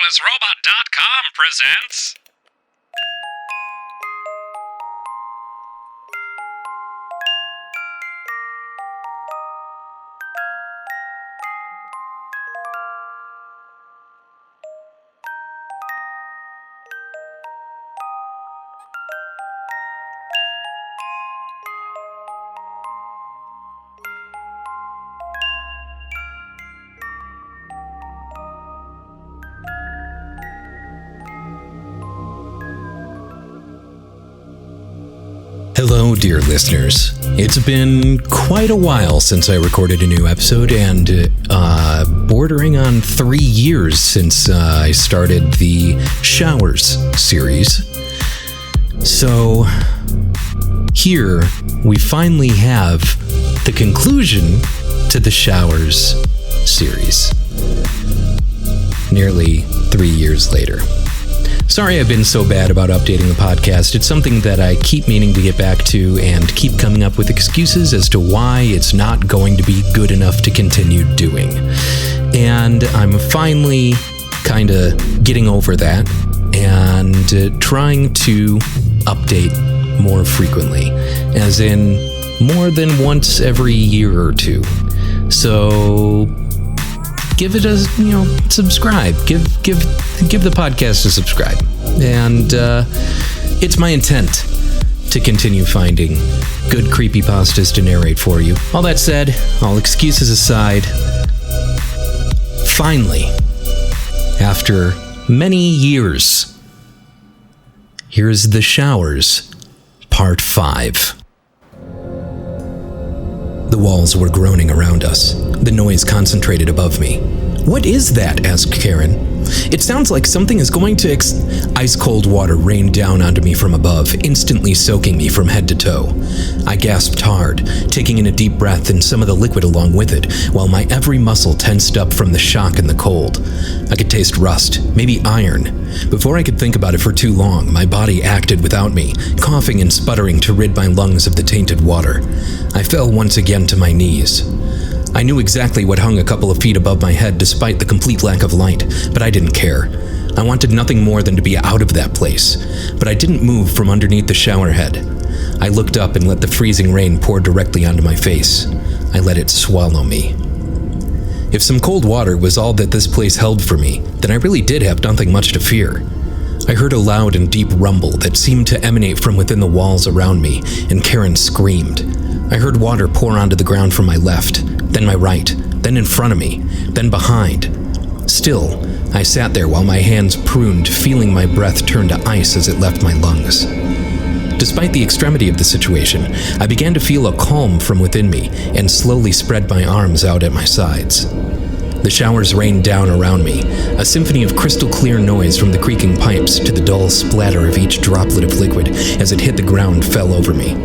RidiculousRobot.com presents... Hello, dear listeners. It's been quite a while since I recorded a new episode, and bordering on 3 years since I started the Showers series. So, here we finally have the conclusion to the Showers series. Nearly 3 years later. Sorry I've been so bad about updating the podcast. It's something that I keep meaning to get back to and keep coming up with excuses as to why it's not going to be good enough to continue doing. And I'm finally kind of getting over that and trying to update more frequently, as in more than once every year or two. So give it a, subscribe. Give the podcast a subscribe. And it's my intent to continue finding good creepypastas to narrate for you. All that said, all excuses aside, finally, after many years, here's The Showers, Part 5. The walls were groaning around us. The noise concentrated above me. "What is that?" asked Karen. "It sounds like something is going to Ice-cold water rained down onto me from above, instantly soaking me from head to toe. I gasped hard, taking in a deep breath and some of the liquid along with it, while my every muscle tensed up from the shock and the cold. I could taste rust, maybe iron. Before I could think about it for too long, my body acted without me, coughing and sputtering to rid my lungs of the tainted water. I fell once again to my knees. I knew exactly what hung a couple of feet above my head despite the complete lack of light, but I didn't care. I wanted nothing more than to be out of that place, but I didn't move from underneath the shower head. I looked up and let the freezing rain pour directly onto my face. I let it swallow me. If some cold water was all that this place held for me, then I really did have nothing much to fear. I heard a loud and deep rumble that seemed to emanate from within the walls around me, and Karen screamed. I heard water pour onto the ground from my left, then my right, then in front of me, then behind. Still, I sat there while my hands pruned, feeling my breath turn to ice as it left my lungs. Despite the extremity of the situation, I began to feel a calm from within me and slowly spread my arms out at my sides. The showers rained down around me, a symphony of crystal clear noise from the creaking pipes to the dull splatter of each droplet of liquid as it hit the ground fell over me.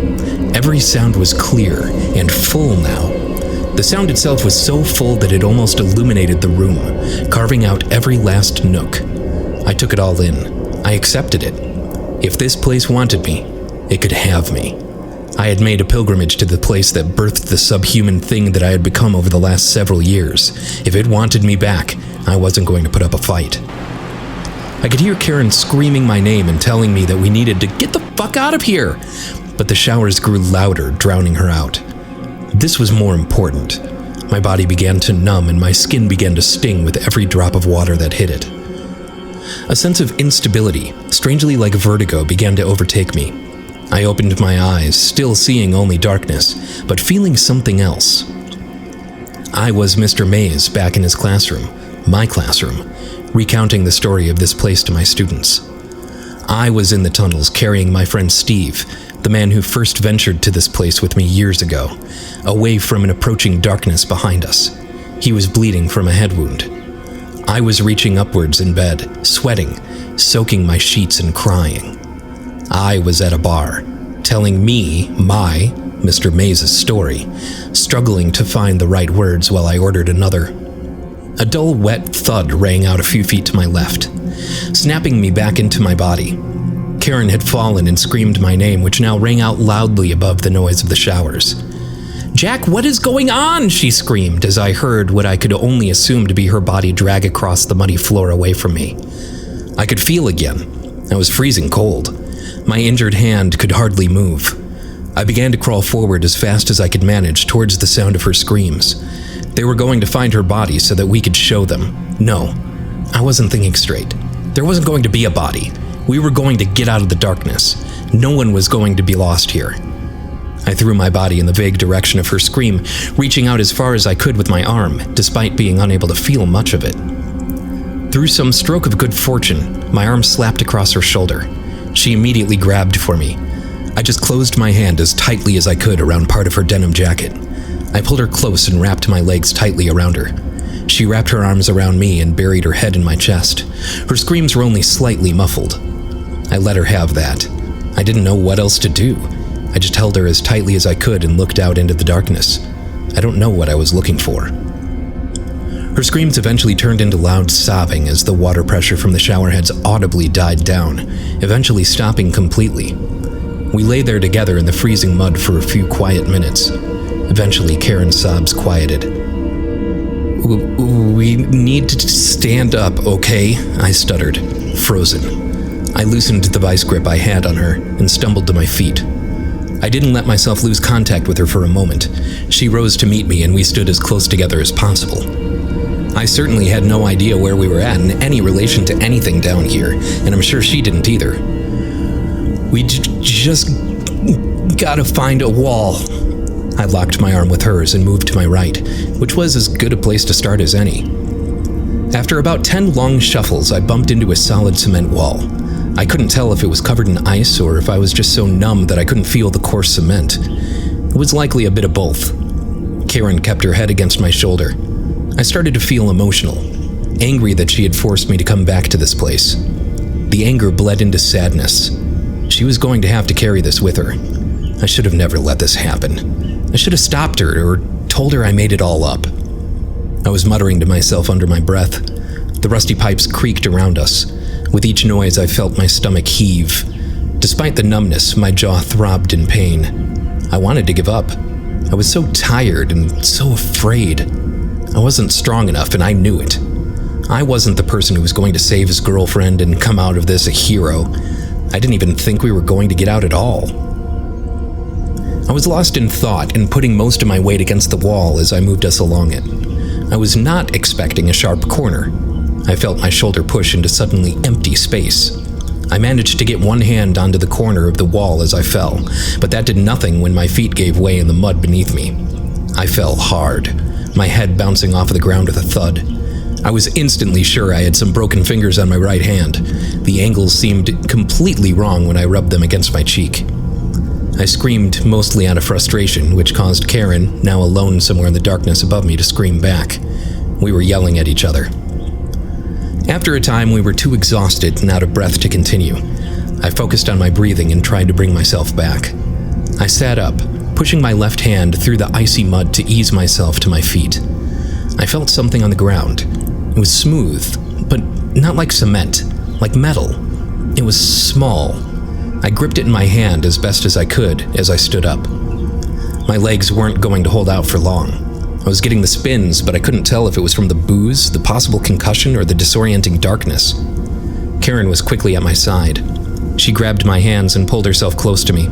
Every sound was clear and full now. The sound itself was so full that it almost illuminated the room, carving out every last nook. I took it all in. I accepted it. If this place wanted me, it could have me. I had made a pilgrimage to the place that birthed the subhuman thing that I had become over the last several years. If it wanted me back, I wasn't going to put up a fight. I could hear Karen screaming my name and telling me that we needed to get the fuck out of here. But the showers grew louder, drowning her out. This was more important. My body began to numb and my skin began to sting with every drop of water that hit it. A sense of instability, strangely like vertigo, began to overtake me. I opened my eyes, still seeing only darkness, but feeling something else. I was Mr. Mays back in his classroom, my classroom, recounting the story of this place to my students. I was in the tunnels carrying my friend Steve, the man who first ventured to this place with me years ago, away from an approaching darkness behind us. He was bleeding from a head wound. I was reaching upwards in bed, sweating, soaking my sheets and crying. I was at a bar, telling me, my, Mr. Mays' story, struggling to find the right words while I ordered another. A dull, wet thud rang out a few feet to my left, snapping me back into my body. Karen had fallen and screamed my name, which now rang out loudly above the noise of the showers. "Jack, what is going on?" she screamed as I heard what I could only assume to be her body drag across the muddy floor away from me. I could feel again. I was freezing cold. My injured hand could hardly move. I began to crawl forward as fast as I could manage towards the sound of her screams. They were going to find her body so that we could show them. No, I wasn't thinking straight. There wasn't going to be a body. We were going to get out of the darkness. No one was going to be lost here. I threw my body in the vague direction of her scream, reaching out as far as I could with my arm, despite being unable to feel much of it. Through some stroke of good fortune, my arm slapped across her shoulder. She immediately grabbed for me. I just closed my hand as tightly as I could around part of her denim jacket. I pulled her close and wrapped my legs tightly around her. She wrapped her arms around me and buried her head in my chest. Her screams were only slightly muffled. I let her have that. I didn't know what else to do. I just held her as tightly as I could and looked out into the darkness. I don't know what I was looking for. Her screams eventually turned into loud sobbing as the water pressure from the shower heads audibly died down, eventually stopping completely. We lay there together in the freezing mud for a few quiet minutes. Eventually, Karen's sobs quieted. "We need to stand up, okay?" I stuttered, frozen. I loosened the vice grip I had on her and stumbled to my feet. I didn't let myself lose contact with her for a moment. She rose to meet me and we stood as close together as possible. I certainly had no idea where we were at in any relation to anything down here, and I'm sure she didn't either. "We just gotta find a wall." I locked my arm with hers and moved to my right, which was as good a place to start as any. After about 10 long shuffles, I bumped into a solid cement wall. I couldn't tell if it was covered in ice or if I was just so numb that I couldn't feel the coarse cement. It was likely a bit of both. Karen kept her head against my shoulder. I started to feel emotional, angry that she had forced me to come back to this place. The anger bled into sadness. She was going to have to carry this with her. I should have never let this happen. I should have stopped her or told her I made it all up. I was muttering to myself under my breath. The rusty pipes creaked around us. With each noise, I felt my stomach heave. Despite the numbness, my jaw throbbed in pain. I wanted to give up. I was so tired and so afraid. I wasn't strong enough, and I knew it. I wasn't the person who was going to save his girlfriend and come out of this a hero. I didn't even think we were going to get out at all. I was lost in thought and putting most of my weight against the wall as I moved us along it. I was not expecting a sharp corner. I felt my shoulder push into suddenly empty space. I managed to get one hand onto the corner of the wall as I fell, but that did nothing when my feet gave way in the mud beneath me. I fell hard, my head bouncing off of the ground with a thud. I was instantly sure I had some broken fingers on my right hand. The angles seemed completely wrong when I rubbed them against my cheek. I screamed mostly out of frustration, which caused Karen, now alone somewhere in the darkness above me, to scream back. We were yelling at each other. After a time, we were too exhausted and out of breath to continue. I focused on my breathing and tried to bring myself back. I sat up, pushing my left hand through the icy mud to ease myself to my feet. I felt something on the ground. It was smooth, but not like cement, like metal. It was small. I gripped it in my hand as best as I could as I stood up. My legs weren't going to hold out for long. I was getting the spins, but I couldn't tell if it was from the booze, the possible concussion, or the disorienting darkness. Karen was quickly at my side. She grabbed my hands and pulled herself close to me.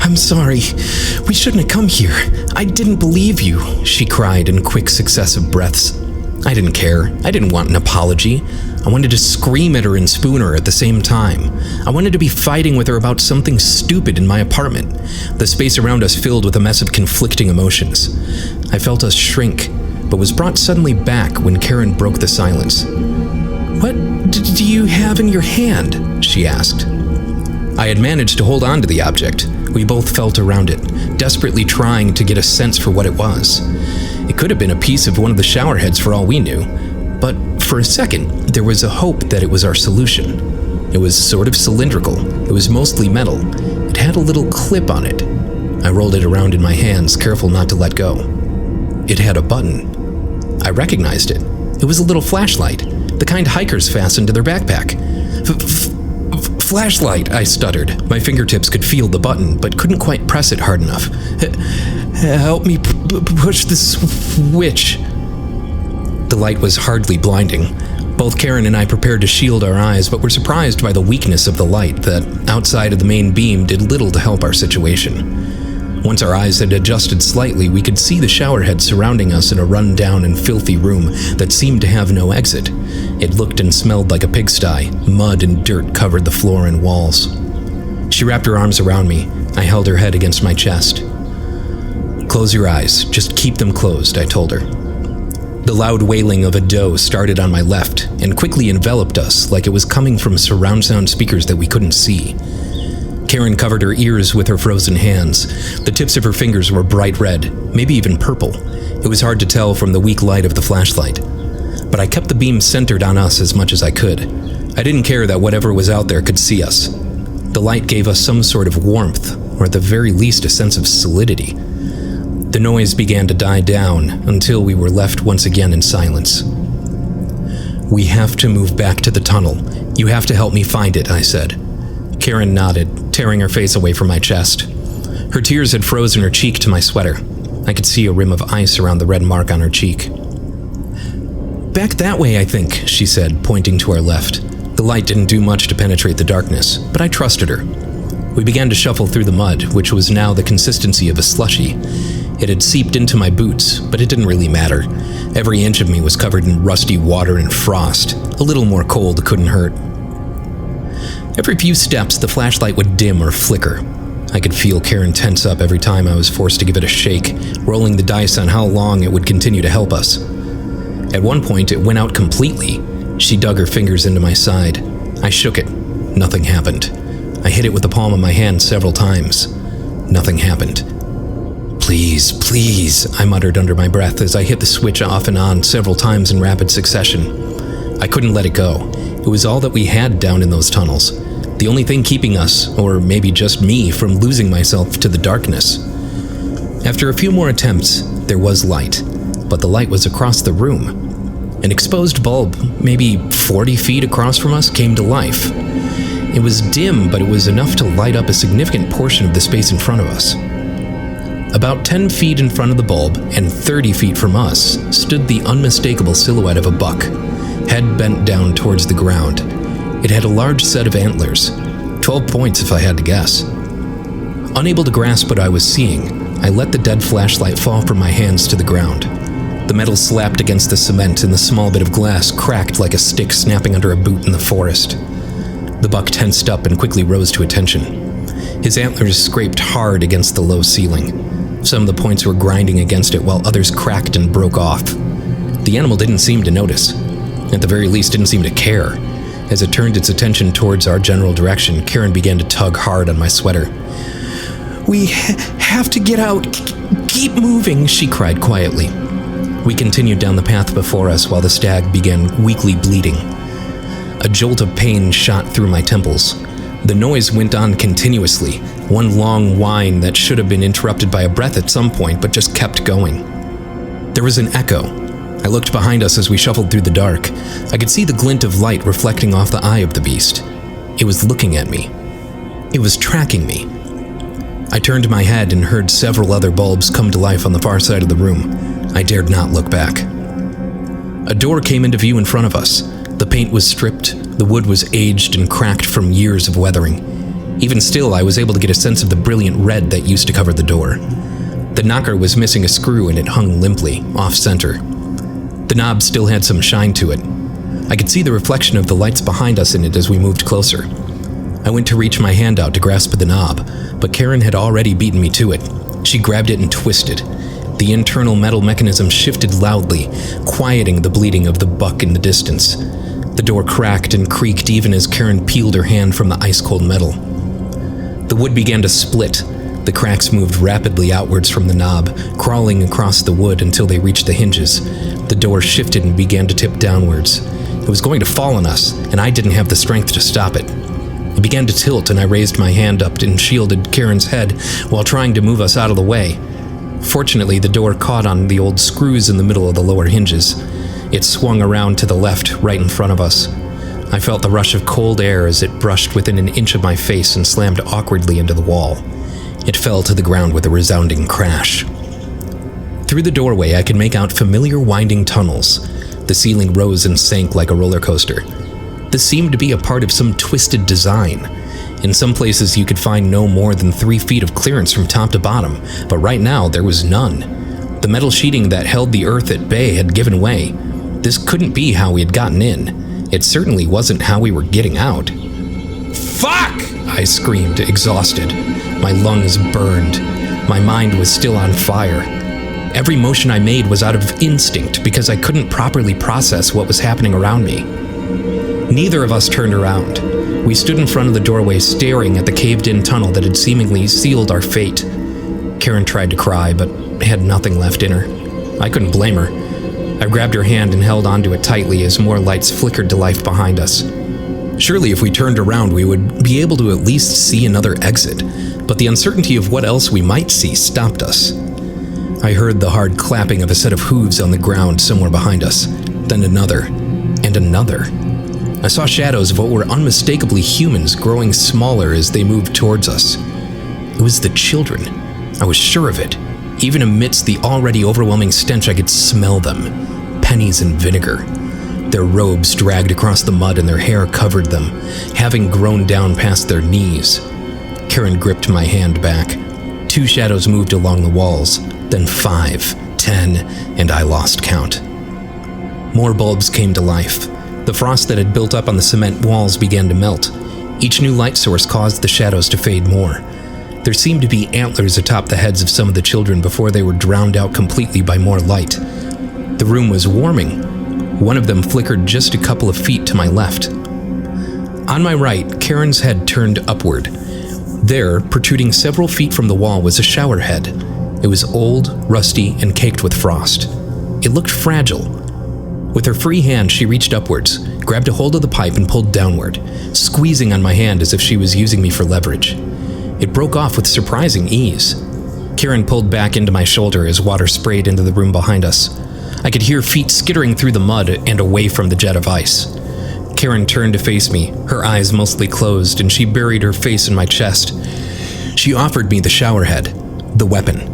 "I'm sorry. We shouldn't have come here. I didn't believe you," she cried in quick successive breaths. I didn't care. I didn't want an apology. I wanted to scream at her and spoon her at the same time. I wanted to be fighting with her about something stupid in my apartment. The space around us filled with a mess of conflicting emotions. I felt us shrink, but was brought suddenly back when Karen broke the silence. "What do you have in your hand?" she asked. I had managed to hold on to the object. We both felt around it, desperately trying to get a sense for what it was. It could have been a piece of one of the shower heads for all we knew, but for a second, there was a hope that it was our solution. It was sort of cylindrical. It was mostly metal. It had a little clip on it. I rolled it around in my hands, careful not to let go. It had a button. I recognized it. It was a little flashlight, the kind hikers fasten to their backpack. flashlight, I stuttered. My fingertips could feel the button, but couldn't quite press it hard enough. Help me push the switch. The light was hardly blinding. Both Karen and I prepared to shield our eyes, but were surprised by the weakness of the light that, outside of the main beam, did little to help our situation. Once our eyes had adjusted slightly, we could see the showerhead surrounding us in a run-down and filthy room that seemed to have no exit. It looked and smelled like a pigsty. Mud and dirt covered the floor and walls. She wrapped her arms around me. I held her head against my chest. Close your eyes. Just keep them closed, I told her. The loud wailing of a doe started on my left and quickly enveloped us like it was coming from surround sound speakers that we couldn't see. Karen covered her ears with her frozen hands. The tips of her fingers were bright red, maybe even purple. It was hard to tell from the weak light of the flashlight. But I kept the beam centered on us as much as I could. I didn't care that whatever was out there could see us. The light gave us some sort of warmth, or at the very least a sense of solidity. The noise began to die down until we were left once again in silence. We have to move back to the tunnel. You have to help me find it, I said. Karen nodded, tearing her face away from my chest. Her tears had frozen her cheek to my sweater. I could see a rim of ice around the red mark on her cheek. Back that way, I think, she said, pointing to our left. The light didn't do much to penetrate the darkness, but I trusted her. We began to shuffle through the mud, which was now the consistency of a slushie. It had seeped into my boots, but it didn't really matter. Every inch of me was covered in rusty water and frost. A little more cold couldn't hurt. Every few steps, the flashlight would dim or flicker. I could feel Karen tense up every time I was forced to give it a shake, rolling the dice on how long it would continue to help us. At one point, it went out completely. She dug her fingers into my side. I shook it. Nothing happened. I hit it with the palm of my hand several times. Nothing happened. Please, please, I muttered under my breath as I hit the switch off and on several times in rapid succession. I couldn't let it go. It was all that we had down in those tunnels. The only thing keeping us, or maybe just me, from losing myself to the darkness. After a few more attempts, there was light, but the light was across the room. An exposed bulb, maybe 40 feet across from us, came to life. It was dim, but it was enough to light up a significant portion of the space in front of us. About 10 feet in front of the bulb, and 30 feet from us, stood the unmistakable silhouette of a buck, head bent down towards the ground. It had a large set of antlers, 12 points if I had to guess. Unable to grasp what I was seeing, I let the dead flashlight fall from my hands to the ground. The metal slapped against the cement, and the small bit of glass cracked like a stick snapping under a boot in the forest. The buck tensed up and quickly rose to attention. His antlers scraped hard against the low ceiling. Some of the points were grinding against it, while others cracked and broke off. The animal didn't seem to notice. At the very least, didn't seem to care. As it turned its attention towards our general direction, Karen began to tug hard on my sweater. We have to get out. Keep moving, she cried quietly. We continued down the path before us while the stag began weakly bleeding. A jolt of pain shot through my temples. The noise went on continuously, one long whine that should have been interrupted by a breath at some point, but just kept going. There was an echo. I looked behind us as we shuffled through the dark. I could see the glint of light reflecting off the eye of the beast. It was looking at me. It was tracking me. I turned my head and heard several other bulbs come to life on the far side of the room. I dared not look back. A door came into view in front of us. The paint was stripped, the wood was aged and cracked from years of weathering. Even still, I was able to get a sense of the brilliant red that used to cover the door. The knocker was missing a screw and it hung limply, off-center. The knob still had some shine to it. I could see the reflection of the lights behind us in it as we moved closer. I went to reach my hand out to grasp the knob, but Karen had already beaten me to it. She grabbed it and twisted. The internal metal mechanism shifted loudly, quieting the bleeding of the buck in the distance. The door cracked and creaked even as Karen peeled her hand from the ice-cold metal. The wood began to split. The cracks moved rapidly outwards from the knob, crawling across the wood until they reached the hinges. The door shifted and began to tip downwards. It was going to fall on us, and I didn't have the strength to stop it. It began to tilt, and I raised my hand up and shielded Karen's head while trying to move us out of the way. Fortunately, the door caught on the old screws in the middle of the lower hinges. It swung around to the left, right in front of us. I felt the rush of cold air as it brushed within an inch of my face and slammed awkwardly into the wall. It fell to the ground with a resounding crash. Through the doorway, I could make out familiar winding tunnels. The ceiling rose and sank like a roller coaster. This seemed to be a part of some twisted design. In some places, you could find no more than 3 feet of clearance from top to bottom, but right now, there was none. The metal sheeting that held the earth at bay had given way. This couldn't be how we had gotten in. It certainly wasn't how we were getting out. "Fuck!" I screamed, exhausted. My lungs burned. My mind was still on fire. Every motion I made was out of instinct because I couldn't properly process what was happening around me. Neither of us turned around. We stood in front of the doorway staring at the caved-in tunnel that had seemingly sealed our fate. Karen tried to cry, but had nothing left in her. I couldn't blame her. I grabbed her hand and held onto it tightly as more lights flickered to life behind us. Surely if we turned around, we would be able to at least see another exit, but the uncertainty of what else we might see stopped us. I heard the hard clapping of a set of hooves on the ground somewhere behind us, then another, and another. I saw shadows of what were unmistakably humans growing smaller as they moved towards us. It was the children. I was sure of it. Even amidst the already overwhelming stench, I could smell them. Pennies and vinegar. Their robes dragged across the mud and their hair covered them, having grown down past their knees. Karen gripped my hand back. 2 shadows moved along the walls, then 5, 10, and I lost count. More bulbs came to life. The frost that had built up on the cement walls began to melt. Each new light source caused the shadows to fade more. There seemed to be antlers atop the heads of some of the children before they were drowned out completely by more light. The room was warming. One of them flickered just a couple of feet to my left. On my right, Karen's head turned upward. There, protruding several feet from the wall, was a shower head. It was old, rusty, and caked with frost. It looked fragile. With her free hand, she reached upwards, grabbed a hold of the pipe, and pulled downward, squeezing on my hand as if she was using me for leverage. It broke off with surprising ease. Karen pulled back into my shoulder as water sprayed into the room behind us. I could hear feet skittering through the mud and away from the jet of ice. Karen turned to face me, her eyes mostly closed, and she buried her face in my chest. She offered me the shower head, the weapon.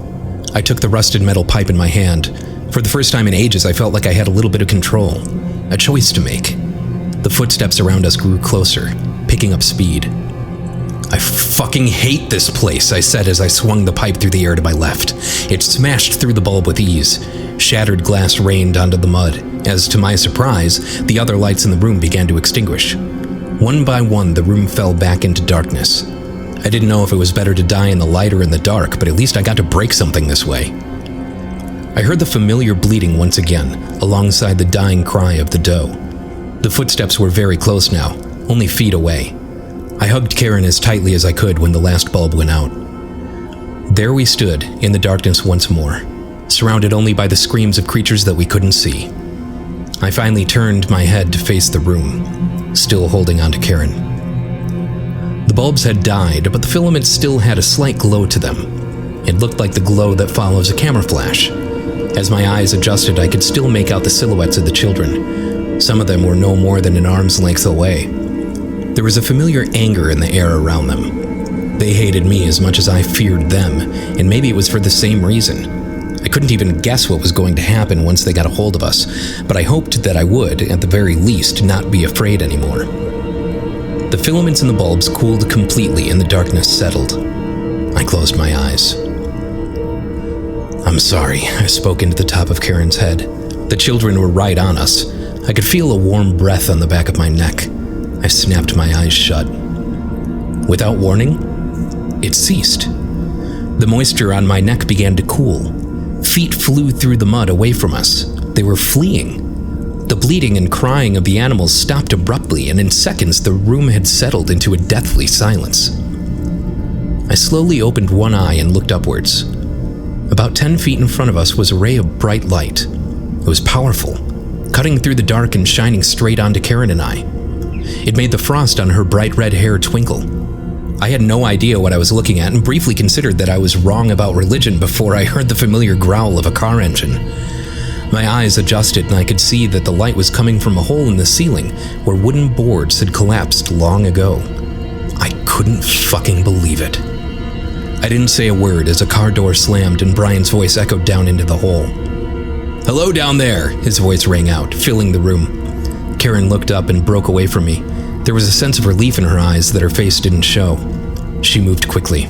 I took the rusted metal pipe in my hand. For the first time in ages, I felt like I had a little bit of control, a choice to make. The footsteps around us grew closer, picking up speed. "I fucking hate this place," I said as I swung the pipe through the air to my left. It smashed through the bulb with ease. Shattered glass rained onto the mud, as to my surprise, the other lights in the room began to extinguish. One by one, the room fell back into darkness. I didn't know if it was better to die in the light or in the dark, but at least I got to break something this way. I heard the familiar bleating once again, alongside the dying cry of the doe. The footsteps were very close now, only feet away. I hugged Karen as tightly as I could when the last bulb went out. There we stood, in the darkness once more, surrounded only by the screams of creatures that we couldn't see. I finally turned my head to face the room, still holding on to Karen. The bulbs had died, but the filaments still had a slight glow to them. It looked like the glow that follows a camera flash. As my eyes adjusted, I could still make out the silhouettes of the children. Some of them were no more than an arm's length away. There was a familiar anger in the air around them. They hated me as much as I feared them, and maybe it was for the same reason. I couldn't even guess what was going to happen once they got a hold of us, but I hoped that I would, at the very least, not be afraid anymore. The filaments in the bulbs cooled completely and the darkness settled. I closed my eyes. "I'm sorry," I spoke into the top of Karen's head. The children were right on us. I could feel a warm breath on the back of my neck. I snapped my eyes shut. Without warning, it ceased. The moisture on my neck began to cool. Feet flew through the mud away from us. They were fleeing. The bleating and crying of the animals stopped abruptly, and in seconds the room had settled into a deathly silence. I slowly opened one eye and looked upwards. About 10 feet in front of us was a ray of bright light. It was powerful, cutting through the dark and shining straight onto Karen and I. It made the frost on her bright red hair twinkle. I had no idea what I was looking at and briefly considered that I was wrong about religion before I heard the familiar growl of a car engine. My eyes adjusted and I could see that the light was coming from a hole in the ceiling where wooden boards had collapsed long ago. I couldn't fucking believe it. I didn't say a word as a car door slammed and Brian's voice echoed down into the hole. "Hello down there," his voice rang out, filling the room. Karen looked up and broke away from me. There was a sense of relief in her eyes that her face didn't show. She moved quickly.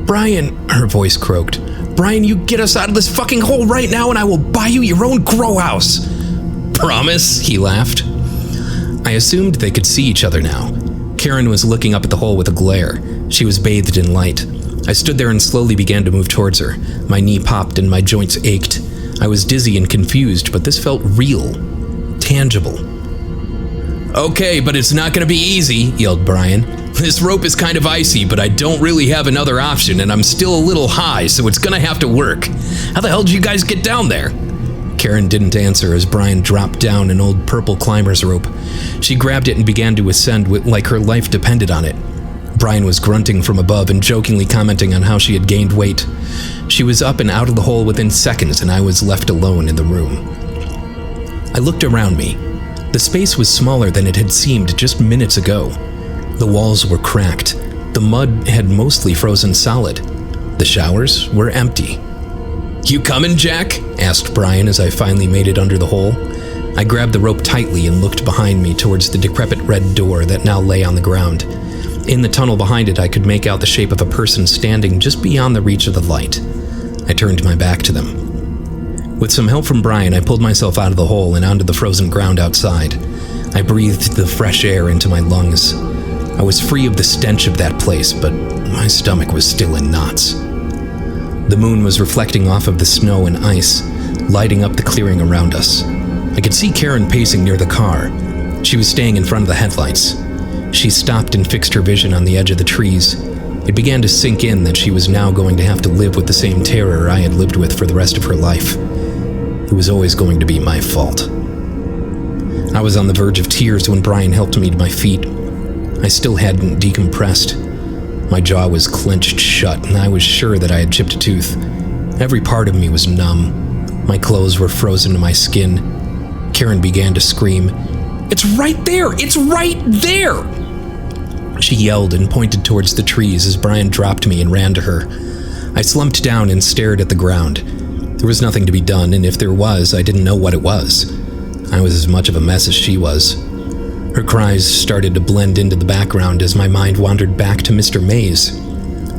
"Brian," her voice croaked. "Brian, you get us out of this fucking hole right now and I will buy you your own grow house." "Promise?" he laughed. I assumed they could see each other now. Karen was looking up at the hole with a glare. She was bathed in light. I stood there and slowly began to move towards her. My knee popped and my joints ached. I was dizzy and confused, but this felt real. Tangible. "Okay, but it's not gonna be easy," yelled Brian. "This rope is kind of icy, but I don't really have another option, and I'm still a little high, so it's gonna have to work. How the hell did you guys get down there?" Karen didn't answer as Brian dropped down an old purple climber's rope. She grabbed it and began to ascend like her life depended on it. Brian was grunting from above and jokingly commenting on how she had gained weight. She was up and out of the hole within seconds, and I was left alone in the room. I looked around me. The space was smaller than it had seemed just minutes ago. The walls were cracked. The mud had mostly frozen solid. The showers were empty. "You coming, Jack?" asked Brian as I finally made it under the hole. I grabbed the rope tightly and looked behind me towards the decrepit red door that now lay on the ground. In the tunnel behind it, I could make out the shape of a person standing just beyond the reach of the light. I turned my back to them. With some help from Brian, I pulled myself out of the hole and onto the frozen ground outside. I breathed the fresh air into my lungs. I was free of the stench of that place, but my stomach was still in knots. The moon was reflecting off of the snow and ice, lighting up the clearing around us. I could see Karen pacing near the car. She was staying in front of the headlights. She stopped and fixed her vision on the edge of the trees. It began to sink in that she was now going to have to live with the same terror I had lived with for the rest of her life. It was always going to be my fault. I was on the verge of tears when Brian helped me to my feet. I still hadn't decompressed. My jaw was clenched shut, and I was sure that I had chipped a tooth. Every part of me was numb. My clothes were frozen to my skin. Karen began to scream, "It's right there! It's right there!" She yelled and pointed towards the trees as Brian dropped me and ran to her. I slumped down and stared at the ground. There was nothing to be done, and if there was, I didn't know what it was. I was as much of a mess as she was. Her cries started to blend into the background as my mind wandered back to Mr. Mays.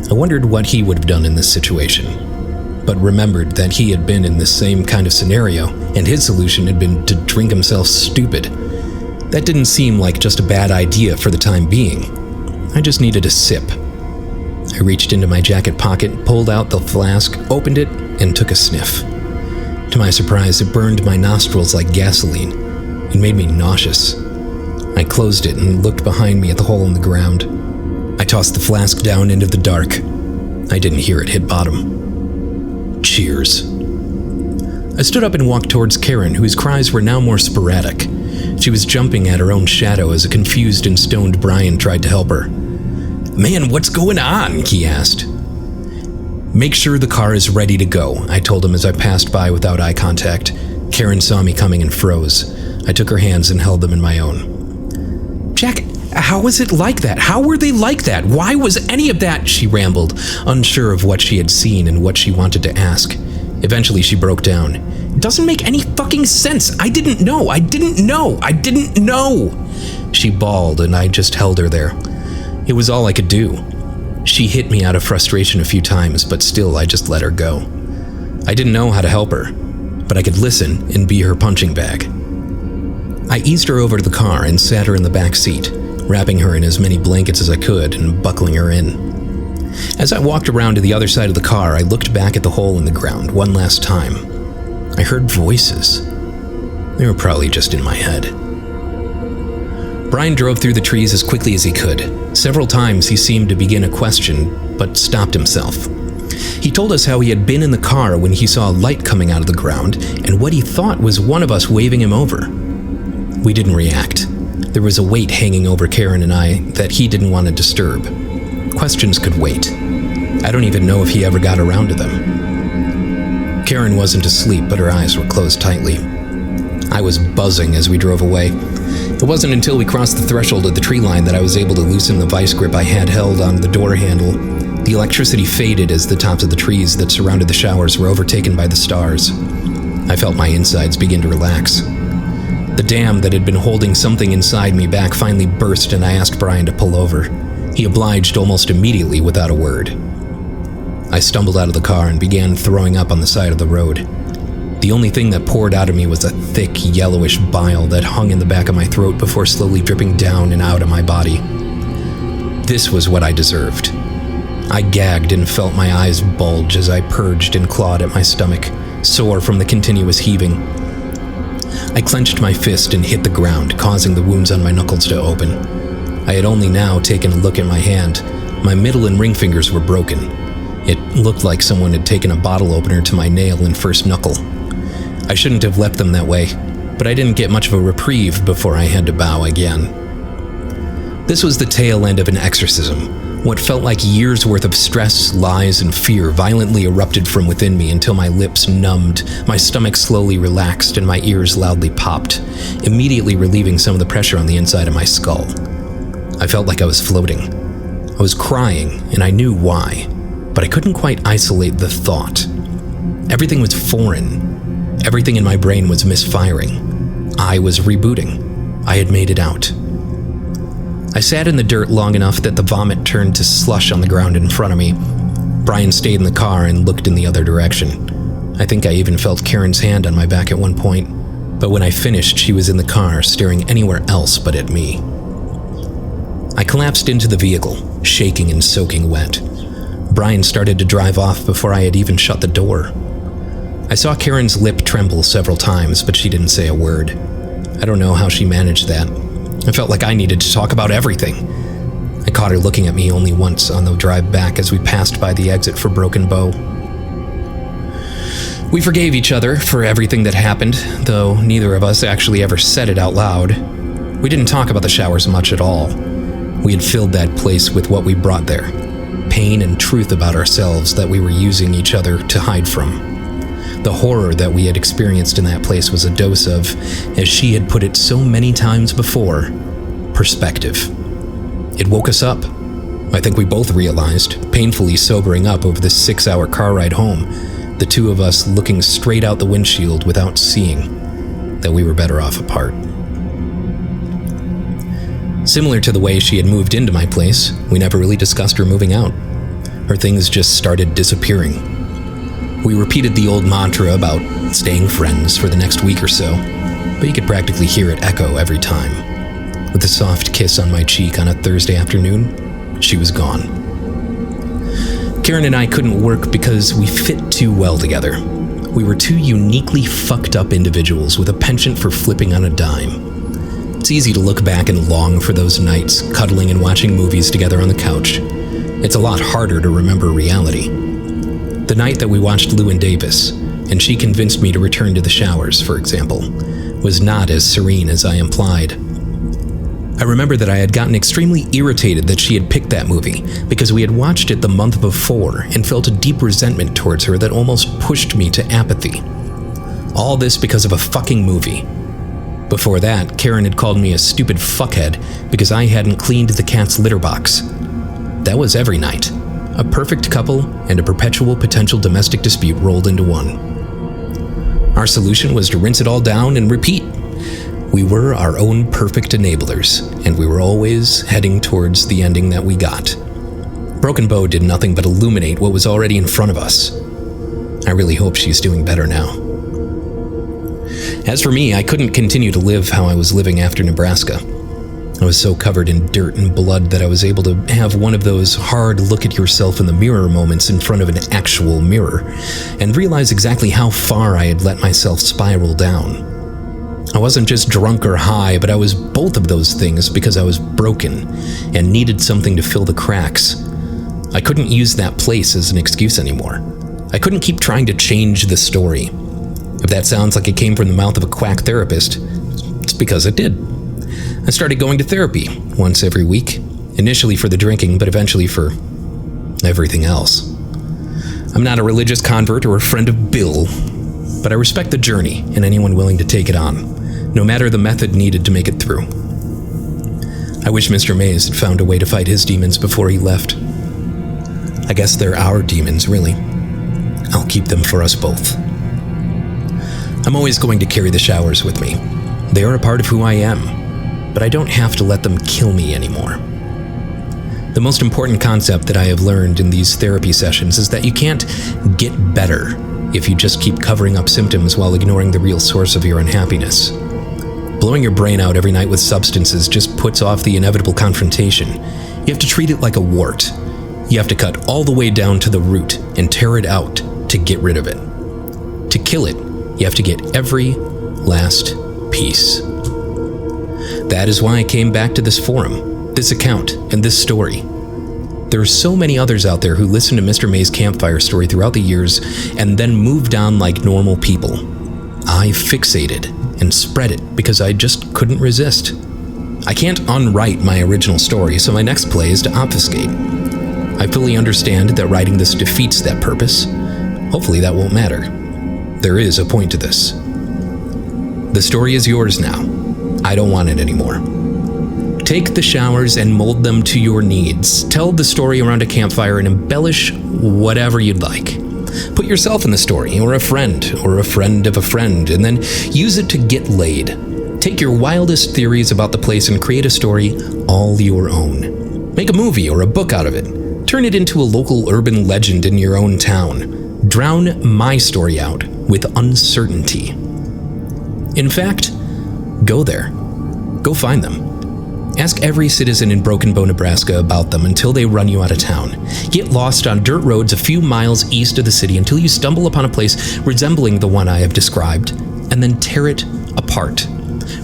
I wondered what he would have done in this situation, but remembered that he had been in this same kind of scenario, and his solution had been to drink himself stupid. That didn't seem like just a bad idea for the time being. I just needed a sip. I reached into my jacket pocket, pulled out the flask, opened it, and took a sniff. To my surprise, it burned my nostrils like gasoline. It made me nauseous. I closed it and looked behind me at the hole in the ground. I tossed the flask down into the dark. I didn't hear it hit bottom. Cheers. I stood up and walked towards Karen, whose cries were now more sporadic. She was jumping at her own shadow as a confused and stoned Brian tried to help her. "Man, what's going on?" he asked. "Make sure the car is ready to go," I told him as I passed by without eye contact. Karen saw me coming and froze. I took her hands and held them in my own. "Jack, how was it like that? How were they like that? Why was any of that?" she rambled, unsure of what she had seen and what she wanted to ask. Eventually she broke down. "It doesn't make any fucking sense. I didn't know. I didn't know. I didn't know." She bawled and I just held her there. It was all I could do. She hit me out of frustration a few times, but still I just let her go. I didn't know how to help her, but I could listen and be her punching bag. I eased her over to the car and sat her in the back seat, wrapping her in as many blankets as I could and buckling her in. As I walked around to the other side of the car, I looked back at the hole in the ground one last time. I heard voices. They were probably just in my head. Brian drove through the trees as quickly as he could. Several times he seemed to begin a question, but stopped himself. He told us how he had been in the car when he saw a light coming out of the ground and what he thought was one of us waving him over. We didn't react. There was a weight hanging over Karen and I that he didn't want to disturb. Questions could wait. I don't even know if he ever got around to them. Karen wasn't asleep, but her eyes were closed tightly. I was buzzing as we drove away. It wasn't until we crossed the threshold of the tree line that I was able to loosen the vice grip I had held on the door handle. The electricity faded as the tops of the trees that surrounded the showers were overtaken by the stars. I felt my insides begin to relax. The dam that had been holding something inside me back finally burst, and I asked Brian to pull over. He obliged almost immediately without a word. I stumbled out of the car and began throwing up on the side of the road. The only thing that poured out of me was a thick, yellowish bile that hung in the back of my throat before slowly dripping down and out of my body. This was what I deserved. I gagged and felt my eyes bulge as I purged and clawed at my stomach, sore from the continuous heaving. I clenched my fist and hit the ground, causing the wounds on my knuckles to open. I had only now taken a look at my hand. My middle and ring fingers were broken. It looked like someone had taken a bottle opener to my nail and first knuckle. I shouldn't have left them that way, but I didn't get much of a reprieve before I had to bow again. This was the tail end of an exorcism. What felt like years' worth of stress, lies, and fear violently erupted from within me until my lips numbed, my stomach slowly relaxed, and my ears loudly popped, immediately relieving some of the pressure on the inside of my skull. I felt like I was floating. I was crying, and I knew why, but I couldn't quite isolate the thought. Everything was foreign. Everything in my brain was misfiring. I was rebooting. I had made it out. I sat in the dirt long enough that the vomit turned to slush on the ground in front of me. Brian stayed in the car and looked in the other direction. I think I even felt Karen's hand on my back at one point, but when I finished, she was in the car, staring anywhere else but at me. I collapsed into the vehicle, shaking and soaking wet. Brian started to drive off before I had even shut the door. I saw Karen's lip tremble several times, but she didn't say a word. I don't know how she managed that. I felt like I needed to talk about everything. I caught her looking at me only once on the drive back as we passed by the exit for Broken Bow. We forgave each other for everything that happened, though neither of us actually ever said it out loud. We didn't talk about the showers much at all. We had filled that place with what we brought there. Pain and truth about ourselves that we were using each other to hide from. The horror that we had experienced in that place was a dose of, as she had put it so many times before, perspective. It woke us up. I think we both realized, painfully sobering up over this 6-hour car ride home, the two of us looking straight out the windshield without seeing that we were better off apart. Similar to the way she had moved into my place, we never really discussed her moving out. Her things just started disappearing. We repeated the old mantra about staying friends for the next week or so, but you could practically hear it echo every time. With a soft kiss on my cheek on a Thursday afternoon, she was gone. Karen and I couldn't work because we fit too well together. We were two uniquely fucked up individuals with a penchant for flipping on a dime. It's easy to look back and long for those nights, cuddling and watching movies together on the couch. It's a lot harder to remember reality. The night that we watched Llewyn Davis, and she convinced me to return to the showers, for example, was not as serene as I implied. I remember that I had gotten extremely irritated that she had picked that movie because we had watched it the month before and felt a deep resentment towards her that almost pushed me to apathy. All this because of a fucking movie. Before that, Karen had called me a stupid fuckhead because I hadn't cleaned the cat's litter box. That was every night. A perfect couple and a perpetual potential domestic dispute rolled into one. Our solution was to rinse it all down and repeat. We were our own perfect enablers, and we were always heading towards the ending that we got. Broken Bow did nothing but illuminate what was already in front of us. I really hope she's doing better now. As for me, I couldn't continue to live how I was living after Nebraska. I was so covered in dirt and blood that I was able to have one of those hard look at yourself in the mirror moments in front of an actual mirror, and realize exactly how far I had let myself spiral down. I wasn't just drunk or high, but I was both of those things because I was broken and needed something to fill the cracks. I couldn't use that place as an excuse anymore. I couldn't keep trying to change the story. If that sounds like it came from the mouth of a quack therapist, it's because it did. I started going to therapy once every week, initially for the drinking, but eventually for everything else. I'm not a religious convert or a friend of Bill, but I respect the journey and anyone willing to take it on, no matter the method needed to make it through. I wish Mr. Mays had found a way to fight his demons before he left. I guess they're our demons, really. I'll keep them for us both. I'm always going to carry the showers with me. They are a part of who I am, but I don't have to let them kill me anymore. The most important concept that I have learned in these therapy sessions is that you can't get better if you just keep covering up symptoms while ignoring the real source of your unhappiness. Blowing your brain out every night with substances just puts off the inevitable confrontation. You have to treat it like a wart. You have to cut all the way down to the root and tear it out to get rid of it. To kill it, you have to get every last piece. That is why I came back to this forum, this account, and this story. There are so many others out there who listened to Mr. May's campfire story throughout the years and then moved on like normal people. I fixated and spread it because I just couldn't resist. I can't unwrite my original story, so my next play is to obfuscate. I fully understand that writing this defeats that purpose. Hopefully that won't matter. There is a point to this. The story is yours now. I don't want it anymore. Take the showers and mold them to your needs. Tell the story around a campfire and embellish whatever you'd like. Put yourself in the story, or a friend of a friend, and then use it to get laid. Take your wildest theories about the place and create a story all your own. Make a movie or a book out of it. Turn it into a local urban legend in your own town. Drown my story out with uncertainty. In fact, go there. Go find them. Ask every citizen in Broken Bow, Nebraska about them until they run you out of town. Get lost on dirt roads a few miles east of the city until you stumble upon a place resembling the one I have described, and then tear it apart.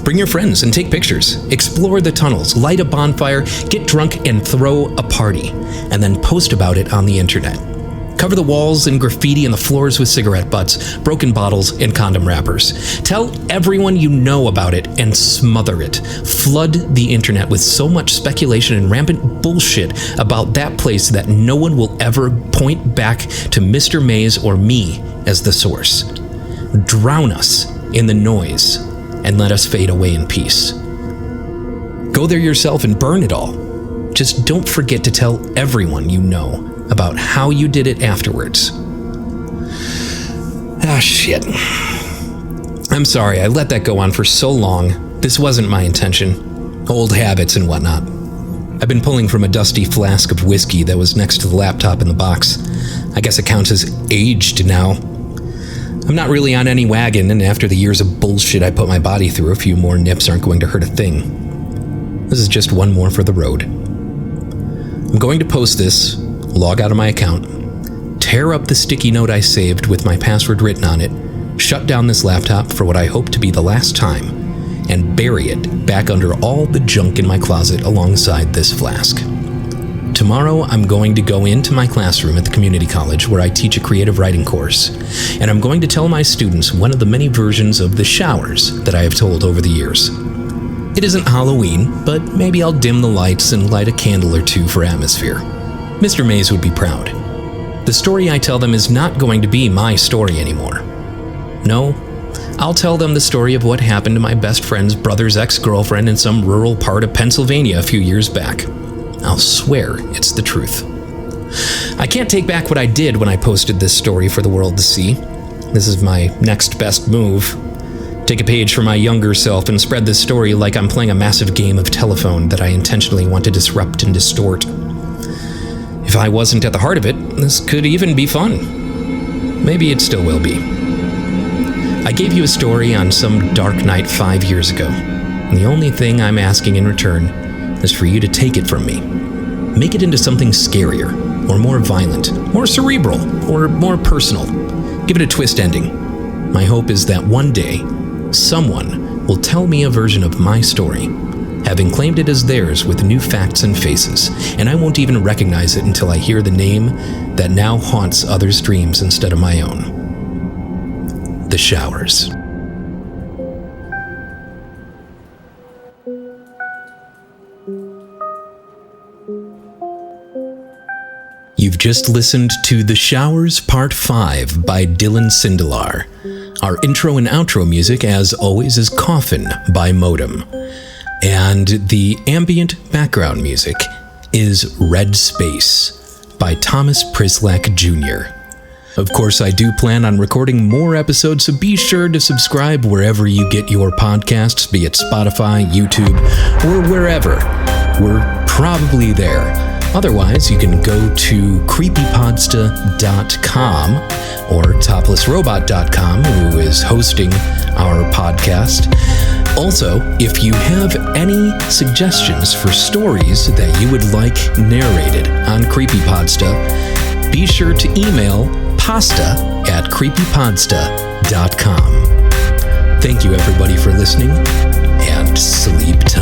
Bring your friends and take pictures. Explore the tunnels, light a bonfire, get drunk, and throw a party, and then post about it on the internet. Cover the walls and graffiti and the floors with cigarette butts, broken bottles, and condom wrappers. Tell everyone you know about it and smother it. Flood the internet with so much speculation and rampant bullshit about that place that no one will ever point back to Mr. Mays or me as the source. Drown us in the noise and let us fade away in peace. Go there yourself and burn it all. Just don't forget to tell everyone you know about how you did it afterwards. Ah, shit. I'm sorry, I let that go on for so long. This wasn't my intention. Old habits and whatnot. I've been pulling from a dusty flask of whiskey that was next to the laptop in the box. I guess it counts as aged now. I'm not really on any wagon, and after the years of bullshit I put my body through, a few more nips aren't going to hurt a thing. This is just one more for the road. I'm going to post this, log out of my account, tear up the sticky note I saved with my password written on it, shut down this laptop for what I hope to be the last time, and bury it back under all the junk in my closet alongside this flask. Tomorrow, I'm going to go into my classroom at the community college where I teach a creative writing course, and I'm going to tell my students one of the many versions of the showers that I have told over the years. It isn't Halloween, but maybe I'll dim the lights and light a candle or two for atmosphere. Mr. Mays would be proud. The story I tell them is not going to be my story anymore. No, I'll tell them the story of what happened to my best friend's brother's ex-girlfriend in some rural part of Pennsylvania a few years back. I'll swear it's the truth. I can't take back what I did when I posted this story for the world to see. This is my next best move. Take a page from my younger self and spread this story like I'm playing a massive game of telephone that I intentionally want to disrupt and distort. If I wasn't at the heart of it, this could even be fun. Maybe it still will be. I gave you a story on some dark night 5 years ago, and the only thing I'm asking in return is for you to take it from me. Make it into something scarier, or more violent, more cerebral, or more personal. Give it a twist ending. My hope is that one day, someone will tell me a version of my story, having claimed it as theirs with new facts and faces, and I won't even recognize it until I hear the name that now haunts others' dreams instead of my own. The Showers. You've just listened to The Showers Part 5 by Dylan Sindelar. Our intro and outro music, as always, is Coffin by Modem. And the ambient background music is Red Space by Thomas Prislak Jr. Of course, I do plan on recording more episodes, so be sure to subscribe wherever you get your podcasts, be it Spotify, YouTube, or wherever. We're probably there. Otherwise, you can go to creepypodsta.com or toplessrobot.com, who is hosting our podcast. Also, if you have any suggestions for stories that you would like narrated on Creepypodsta, be sure to email pasta@creepypodsta.com. Thank you, everybody, for listening, and sleep tight.